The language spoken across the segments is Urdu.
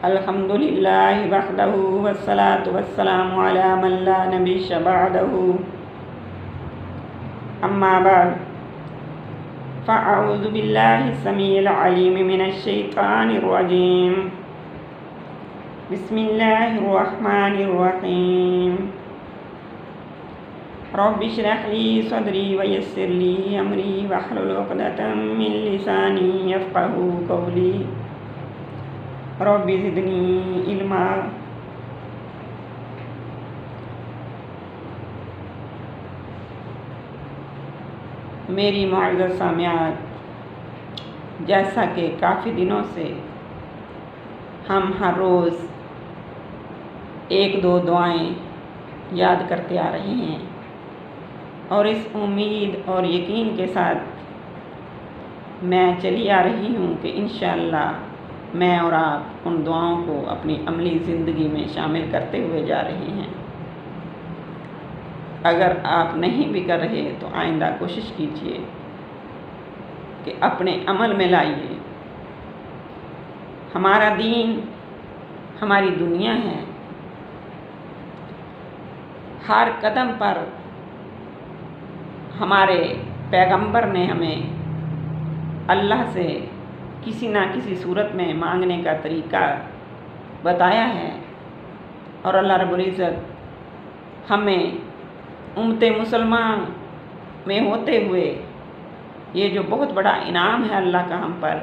الحمد للہ وحدہ والصلاة والسلام علی من لا نبی بعدہ اما بعد فاعوذ باللہ السمیع العلیم من الشیطان الرجیم بسم اللہ الرحمن الرحیم رب اشرح لی صدری ویسر لی امری واحلل عقدۃ من لسانی یفقہوا قولی رب زدنی علما۔ میری معزز سامعات، جیسا کہ کافی دنوں سے ہم ہر روز ایک دو دعائیں یاد کرتے آ رہے ہیں اور اس امید اور یقین کے ساتھ میں چلی آ رہی ہوں کہ انشاءاللہ میں اور آپ ان دعاؤں کو اپنی عملی زندگی میں شامل کرتے ہوئے جا رہے ہیں۔ اگر آپ نہیں بھی کر رہے تو آئندہ کوشش کیجیے کہ اپنے عمل میں لائیے۔ ہمارا دین ہماری دنیا ہے۔ ہر قدم پر ہمارے پیغمبر نے ہمیں اللہ سے کسی نہ کسی صورت میں مانگنے کا طریقہ بتایا ہے، اور اللہ رب العزت ہمیں امت مسلمان میں ہوتے ہوئے یہ جو بہت بڑا انعام ہے اللہ کا ہم پر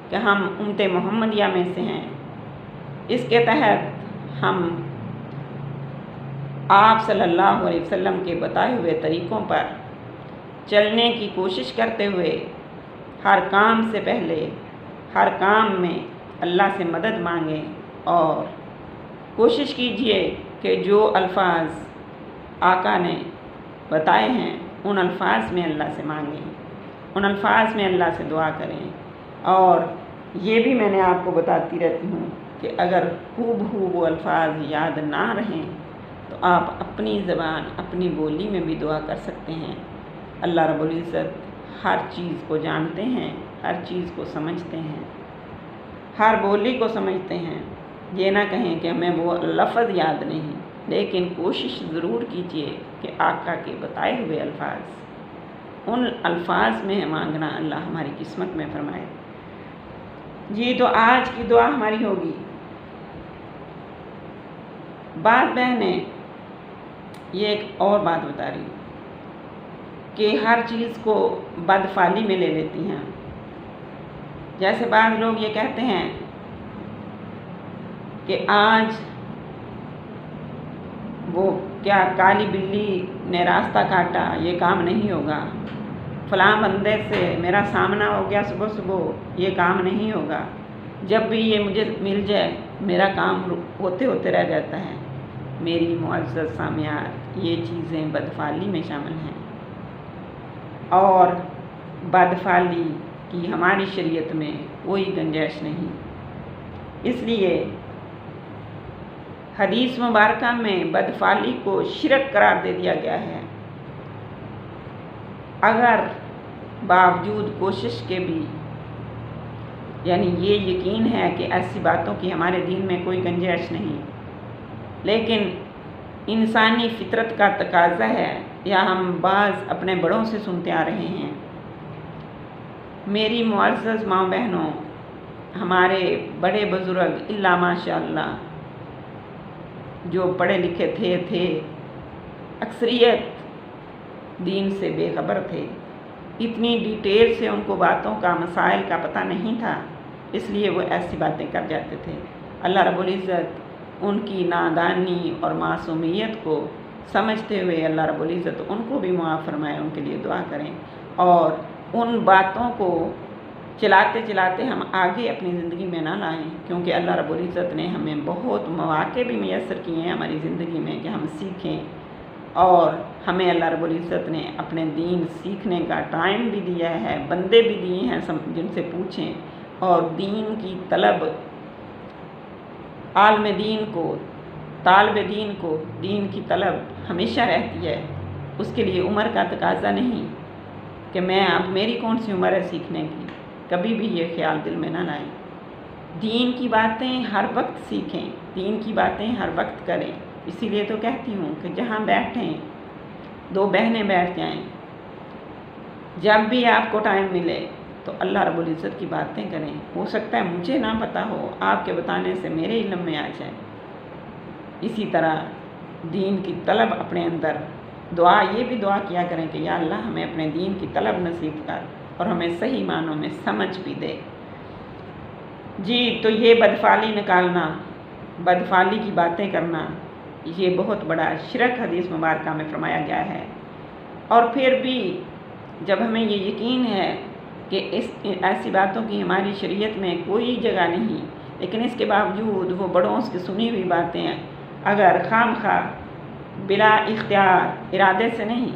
کہ ہم امت محمدیہ میں سے ہیں، اس کے تحت ہم آپ صلی اللہ علیہ وسلم کے بتائے ہوئے طریقوں پر چلنے کی کوشش کرتے ہوئے ہر کام سے پہلے ہر کام میں اللہ سے مدد مانگیں، اور کوشش کیجئے کہ جو الفاظ آقا نے بتائے ہیں ان الفاظ میں اللہ سے مانگیں، ان الفاظ میں اللہ سے دعا کریں۔ اور یہ بھی میں نے آپ کو بتاتی رہتی ہوں کہ اگر ہو وہ الفاظ یاد نہ رہیں تو آپ اپنی زبان اپنی بولی میں بھی دعا کر سکتے ہیں۔ اللہ رب العزت ہر چیز کو جانتے ہیں، ہر چیز کو سمجھتے ہیں، ہر بولی کو سمجھتے ہیں۔ یہ نہ کہیں کہ ہمیں وہ لفظ یاد نہیں، لیکن کوشش ضرور کیجیے کہ آقا کے بتائے ہوئے الفاظ، ان الفاظ میں مانگنا اللہ ہماری قسمت میں فرمائے۔ جی تو آج کی دعا ہماری ہوگی، بعض بہنیں یہ ایک اور بات بتا رہی کہ ہر چیز کو بدفعلی میں لے لیتی ہیں۔ جیسے بعض لوگ یہ کہتے ہیں کہ آج وہ کیا کالی بلی نے راستہ کاٹا، یہ کام نہیں ہوگا، فلاں بندے سے میرا سامنا ہو گیا صبح صبح، یہ کام نہیں ہوگا، جب بھی یہ مجھے مل جائے میرا کام ہوتے ہوتے رہ جاتا ہے۔ میری معزز سامعات، یہ چیزیں بدفعلی میں شامل ہیں، اور بدفعلی کی ہماری شریعت میں کوئی گنجائش نہیں۔ اس لیے حدیث مبارکہ میں بدفعلی کو شرک قرار دے دیا گیا ہے۔ اگر باوجود کوشش کے بھی، یعنی یہ یقین ہے کہ ایسی باتوں کی ہمارے دین میں کوئی گنجائش نہیں، لیکن انسانی فطرت کا تقاضا ہے، یا ہم بعض اپنے بڑوں سے سنتے آ رہے ہیں۔ میری معزز ماں بہنوں، ہمارے بڑے بزرگ الا ماشاء اللہ جو پڑھے لکھے تھے، اکثریت دین سے بے خبر تھے، اتنی ڈیٹیل سے ان کو باتوں کا مسائل کا پتہ نہیں تھا، اس لیے وہ ایسی باتیں کر جاتے تھے۔ اللہ رب العزت ان کی نادانی اور معصومیت کو سمجھتے ہوئے اللہ رب العزت ان کو بھی معاف فرمائے، ان کے لیے دعا کریں، اور ان باتوں کو چلاتے چلاتے ہم آگے اپنی زندگی میں نہ لائیں، کیونکہ اللہ رب العزت نے ہمیں بہت مواقع بھی میسر کیے ہیں ہماری زندگی میں کہ ہم سیکھیں، اور ہمیں اللہ رب العزت نے اپنے دین سیکھنے کا ٹائم بھی دیا ہے، بندے بھی دیے ہیں جن سے پوچھیں، اور دین کی طلب عالم دین کو، طالب دین کو دین کی طلب ہمیشہ رہتی ہے۔ اس کے لیے عمر کا تقاضا نہیں کہ میں اب میری کون سی عمر ہے سیکھنے کی، کبھی بھی یہ خیال دل میں نہ لائیں۔ دین کی باتیں ہر وقت سیکھیں، دین کی باتیں ہر وقت کریں۔ اسی لیے تو کہتی ہوں کہ جہاں بیٹھیں 2 بہنیں بیٹھ جائیں، جب بھی آپ کو ٹائم ملے تو اللہ رب العزت کی باتیں کریں۔ ہو سکتا ہے مجھے نہ پتہ ہو، آپ کے بتانے سے میرے علم میں آ جائے۔ اسی طرح دین کی طلب اپنے اندر، دعا یہ بھی دعا کیا کریں کہ یا اللہ ہمیں اپنے دین کی طلب نصیب کر اور ہمیں صحیح معنوں میں سمجھ بھی دے۔ جی تو یہ بدفعلی نکالنا، بدفعلی کی باتیں کرنا، یہ بہت بڑا شرک حدیث مبارکہ میں فرمایا گیا ہے۔ اور پھر بھی جب ہمیں یہ یقین ہے کہ ایسی باتوں کی ہماری شریعت میں کوئی جگہ نہیں، لیکن اس کے باوجود وہ بڑوں کی سنی ہوئی باتیں ہیں، اگر خام خواہ بلا اختیار، ارادے سے نہیں،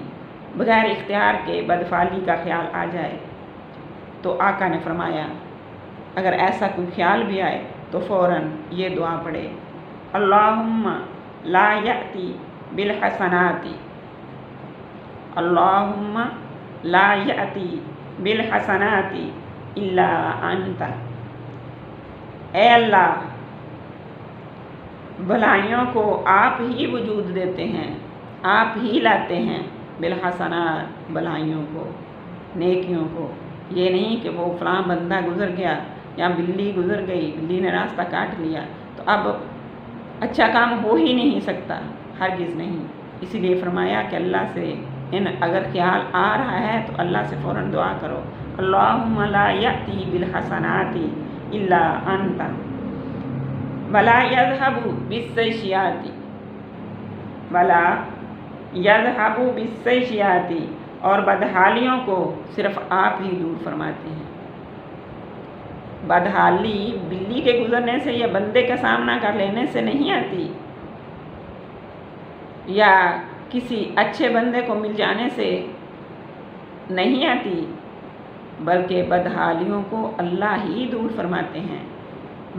بغیر اختیار کے بدفعلی کا خیال آ جائے تو آقا نے فرمایا اگر ایسا کوئی خیال بھی آئے تو فوراً یہ دعا پڑھے، اللہم لا یأتی بالحسنات، اللہم لا یأتی بالحسنات الا انت، اے اللہ بھلائیوں کو آپ ہی وجود دیتے ہیں، آپ ہی لاتے ہیں، بالحسنات بھلائیوں کو، نیکیوں کو، یہ نہیں کہ وہ فلاں بندہ گزر گیا یا بلی گزر گئی، بلی نے راستہ کاٹ لیا تو اب اچھا کام ہو ہی نہیں سکتا، ہرگز نہیں۔ اسی لیے فرمایا کہ اللہ سے اگر خیال آ رہا ہے تو اللہ سے فوراً دعا کرو، اللہم لا یأتی بالحسنات الا انت ولا یذہب بالسیئات، ولا یذہب بالسیئات، اور بدحالیوں کو صرف آپ ہی دور فرماتے ہیں۔ بدحالی بلی کے گزرنے سے یا بندے کا سامنا کر لینے سے نہیں آتی، یا کسی اچھے بندے کو مل جانے سے نہیں آتی، بلکہ بدحالیوں کو اللہ ہی دور فرماتے ہیں۔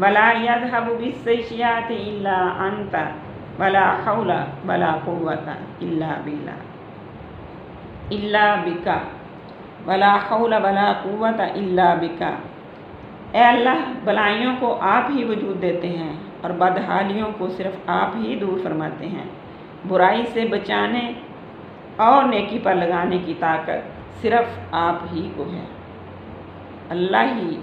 ولا یذہب بالسیئات الا انت ولا حول ولا قوۃ الا باللہ، الا بک، ولا حول ولا قوۃ الا بک، اے اللہ بلائیوں کو آپ ہی وجود دیتے ہیں اور بدحالیوں کو صرف آپ ہی دور فرماتے ہیں۔ برائی سے بچانے اور نیکی پر لگانے کی طاقت صرف آپ ہی کو ہے، اللہ ہی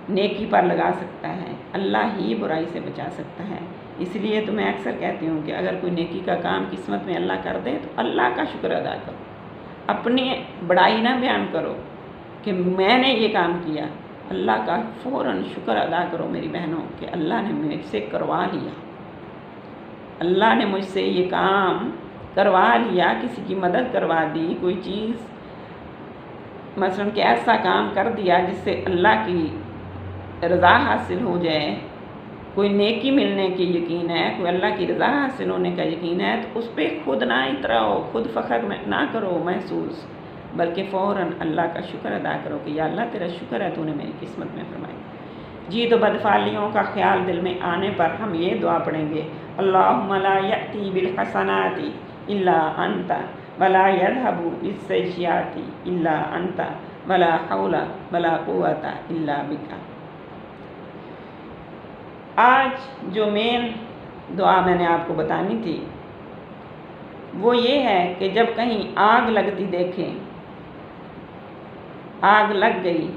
نیکی پر لگا سکتا ہے، اللہ ہی برائی سے بچا سکتا ہے۔ اس لیے تو میں اکثر کہتی ہوں کہ اگر کوئی نیکی کا کام قسمت میں اللہ کر دے تو اللہ کا شکر ادا کرو، اپنی بڑائی نہ بیان کرو کہ میں نے یہ کام کیا، اللہ کا فوراً شکر ادا کرو میری بہنوں کہ اللہ نے مجھ سے کروا لیا، اللہ نے مجھ سے یہ کام کروا لیا، کسی کی مدد کروا دی، کوئی چیز مثلاً کہ ایسا کام کر دیا جس سے اللہ کی رضا حاصل ہو جائے، کوئی نیکی ملنے کی یقین ہے، کوئی اللہ کی رضا حاصل ہونے کا یقین ہے، تو اس پہ خود نہ اتراؤ، خود فخر نہ کرو محسوس، بلکہ فوراً اللہ کا شکر ادا کرو کہ یا اللہ تیرا شکر ہے تو نے میری قسمت میں فرمائی۔ جی تو بدفعلیوں کا خیال دل میں آنے پر ہم یہ دعا پڑھیں گے، اللہم لا یأتی بالحسنات الا انت ولا یذہب بالسیئات الا انت ولا حول ولا قوۃ الا بک۔ آج جو مین دعا میں نے آپ کو بتانی تھی وہ یہ ہے کہ جب کہیں آگ لگتی دیکھیں، آگ لگ گئی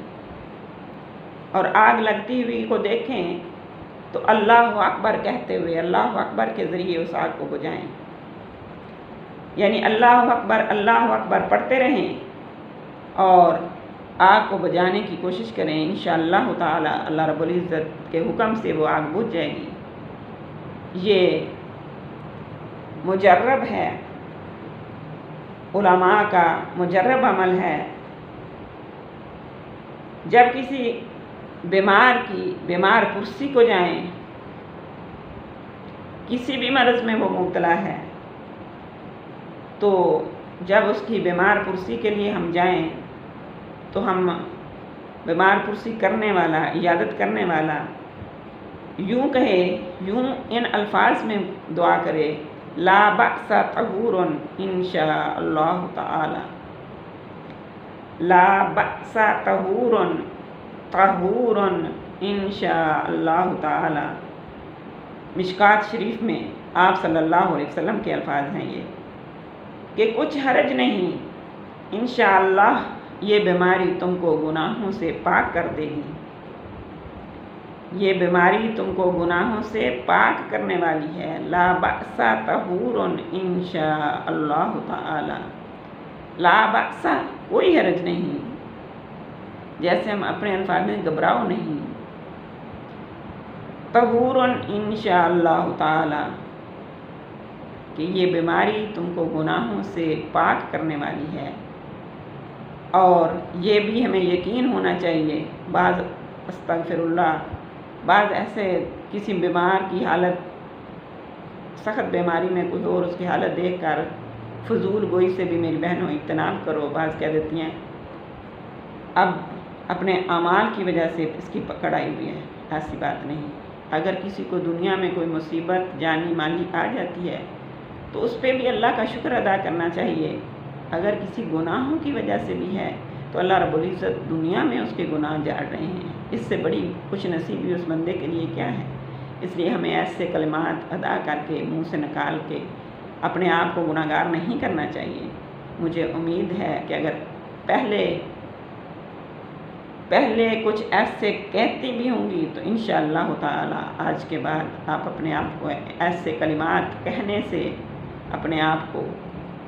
اور آگ لگتی ہوئی کو دیکھیں تو اللہ اکبر کہتے ہوئے، اللہ اکبر کے ذریعے اس آگ کو بجھائیں، یعنی اللہ اکبر پڑھتے رہیں اور آگ کو بجھانے کی کوشش کریں، انشاءاللہ تعالی اللہ رب العزت کے حکم سے وہ آگ بجھ جائے گی۔ یہ مجرب ہے، علماء کا مجرب عمل ہے۔ جب کسی بیمار پرسی کو جائیں، کسی بھی مرض میں وہ مبتلا ہے، تو جب اس کی بیمار پرسی کے لیے ہم جائیں تو ہم بیمار پرسی کرنے والا، عیادت کرنے والا یوں کہے، یوں ان الفاظ میں دعا کرے، لا بأس طہور انشاء اللہ تعالی، لا بأس طہور، طہور انشاءاللہ تعالی۔ مشکات شریف میں آپ صلی اللہ علیہ وسلم کے الفاظ ہیں یہ کہ کچھ حرج نہیں، انشاءاللہ یہ بیماری تم کو گناہوں سے پاک کر دے گی، یہ بیماری تم کو گناہوں سے پاک کرنے والی ہے۔ لا بأس طہور انشاءاللہ تعالی، لا بأس کوئی حرج نہیں، جیسے ہم اپنے الفاظ میں گھبراؤ نہیں، طہور انشاءاللہ تعالی کہ یہ بیماری تم کو گناہوں سے پاک کرنے والی ہے۔ اور یہ بھی ہمیں یقین ہونا چاہیے، بعض استغفر اللہ، بعض ایسے کسی بیمار کی حالت، سخت بیماری میں کوئی اور اس کی حالت دیکھ کر فضول گوئی سے بھی میری بہنوں اجتناب کرو۔ بعض کہہ دیتی ہیں اب اپنے اعمال کی وجہ سے اس کی پکڑ آئی ہوئی ہے، ایسی بات نہیں۔ اگر کسی کو دنیا میں کوئی مصیبت جانی مالی آ جاتی ہے تو اس پہ بھی اللہ کا شکر ادا کرنا چاہیے۔ اگر کسی گناہوں کی وجہ سے بھی ہے تو اللہ رب العزت دنیا میں اس کے گناہ جاڑ رہے ہیں، اس سے بڑی خوش نصیبی اس بندے کے لیے کیا ہے۔ اس لیے ہمیں ایسے کلمات ادا کر کے منہ سے نکال کے اپنے آپ کو گناہ گار نہیں کرنا چاہیے۔ مجھے امید ہے کہ اگر پہلے کچھ ایسے کہتی بھی ہوں گی تو انشاءاللہ تعالی آج کے بعد آپ اپنے آپ کو ایسے کلمات کہنے سے اپنے آپ کو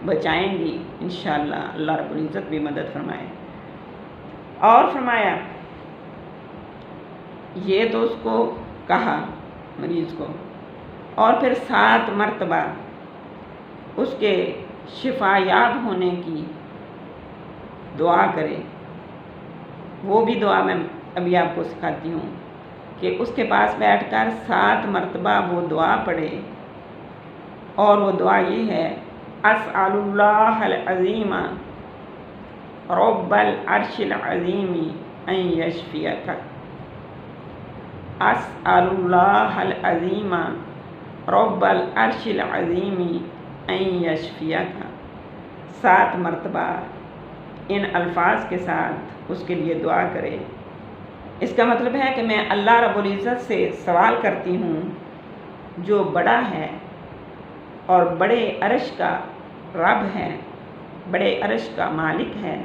بچائیں گی، انشاءاللہ اللہ رب العزت بھی مدد فرمائے۔ اور فرمایا یہ تو اس کو کہا مریض کو، اور پھر 7 مرتبہ اس کے شفا یاب ہونے کی دعا کرے۔ وہ بھی دعا میں ابھی آپ کو سکھاتی ہوں کہ اس کے پاس بیٹھ کر 7 مرتبہ وہ دعا پڑھے، اور وہ دعا یہ ہے اسأل اللہ العظیم رب العرش العظیم ان یشفیک، اسأل اللہ العظیم رب العرش العظیم ان یشفیک۔ 7 مرتبہ ان الفاظ کے ساتھ اس کے لیے دعا کرے۔ اس کا مطلب ہے کہ میں اللہ رب العزت سے سوال کرتی ہوں جو بڑا ہے اور بڑے عرش کا رب ہے، بڑے عرش کا مالک ہے،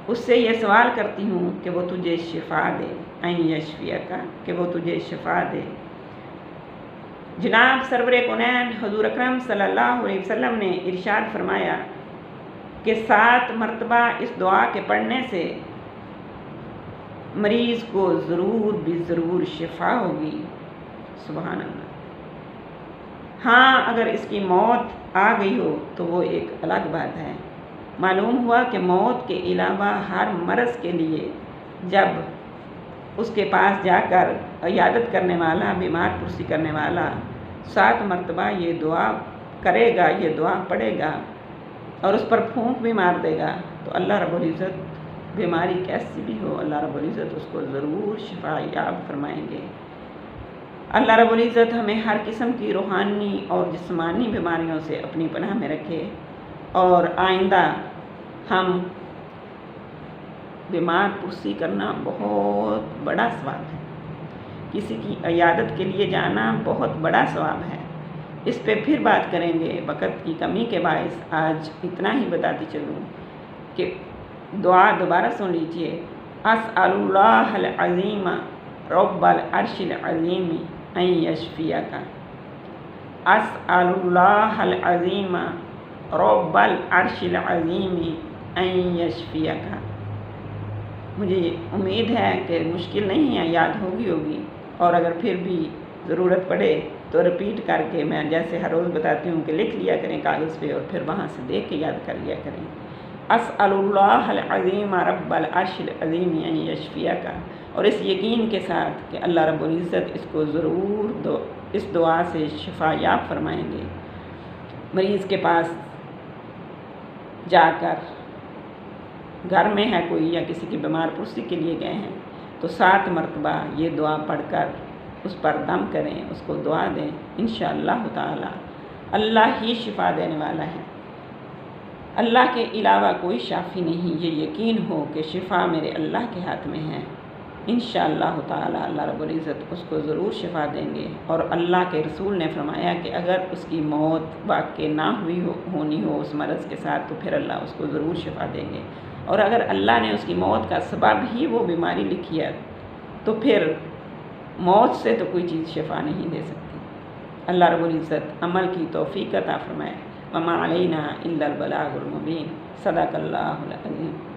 اس سے یہ سوال کرتی ہوں کہ وہ تجھے شفا دے، ان یشفیک، کہ وہ تجھے شفا دے۔ جناب سرور کونین حضور اکرم صلی اللہ علیہ وسلم نے ارشاد فرمایا کہ 7 مرتبہ اس دعا کے پڑھنے سے مریض کو ضرور بھی ضرور شفا ہوگی۔ سبحان اللہ۔ ہاں اگر اس کی موت آ گئی ہو تو وہ ایک الگ بات ہے۔ معلوم ہوا کہ موت کے علاوہ ہر مرض کے لیے جب اس کے پاس جا کر عیادت کرنے والا، بیمار پرسی کرنے والا 7 مرتبہ یہ دعا کرے گا، یہ دعا پڑھے گا اور اس پر پھونک بھی مار دے گا تو اللہ رب العزت بیماری کیسی بھی ہو، اللہ رب العزت اس کو ضرور شفا یاب فرمائیں گے۔ اللہ رب العزت ہمیں ہر قسم کی روحانی اور جسمانی بیماریوں سے اپنی پناہ میں رکھے، اور آئندہ ہم بیمار پرسی کرنا بہت بڑا ثواب ہے، کسی کی عیادت کے لیے جانا بہت بڑا ثواب ہے۔ اس پہ پھر بات کریں گے، وقت کی کمی کے باعث آج اتنا ہی بتاتی چلوں کہ دعا دوبارہ سن لیجئے۔ اسأل اللہ العظیم رب العرش العظیم ان یشفیک، اسأل اللہ العظیم رب العرش العظیم ان یشفیک۔ مجھے امید ہے کہ مشکل نہیں ہے، یاد ہوگی، اور اگر پھر بھی ضرورت پڑے تو رپیٹ کر کے میں جیسے ہر روز بتاتی ہوں کہ لکھ لیا کریں کاغذ پہ، اور پھر وہاں سے دیکھ کے یاد کر لیا کریں۔ اسأل اللہ العظیم رب العرش العظیم ان یشفیک، اور اس یقین کے ساتھ کہ اللہ رب العزت اس کو ضرور اس دعا سے شفا یاب فرمائیں گے۔ مریض کے پاس جا کر، گھر میں ہے کوئی یا کسی کی بیمار پرسی کے لیے گئے ہیں تو 7 مرتبہ یہ دعا پڑھ کر اس پر دم کریں، اس کو دعا دیں، انشاءاللہ تعالی اللہ ہی شفا دینے والا ہے۔ اللہ کے علاوہ کوئی شافی نہیں، یہ یقین ہو کہ شفا میرے اللہ کے ہاتھ میں ہے۔ انشاءاللہ تعالی اللہ رب العزت اس کو ضرور شفا دیں گے۔ اور اللہ کے رسول نے فرمایا کہ اگر اس کی موت واقع نہ ہونی ہو اس مرض کے ساتھ تو پھر اللہ اس کو ضرور شفا دیں گے، اور اگر اللہ نے اس کی موت کا سبب ہی وہ بیماری لکھی ہے تو پھر موت سے تو کوئی چیز شفا نہیں دے سکتی۔ اللہ رب العزت عمل کی توفیق عطا فرمائے۔ وما علینا الا البلاغ المبین۔ صدق اللہ العظیم۔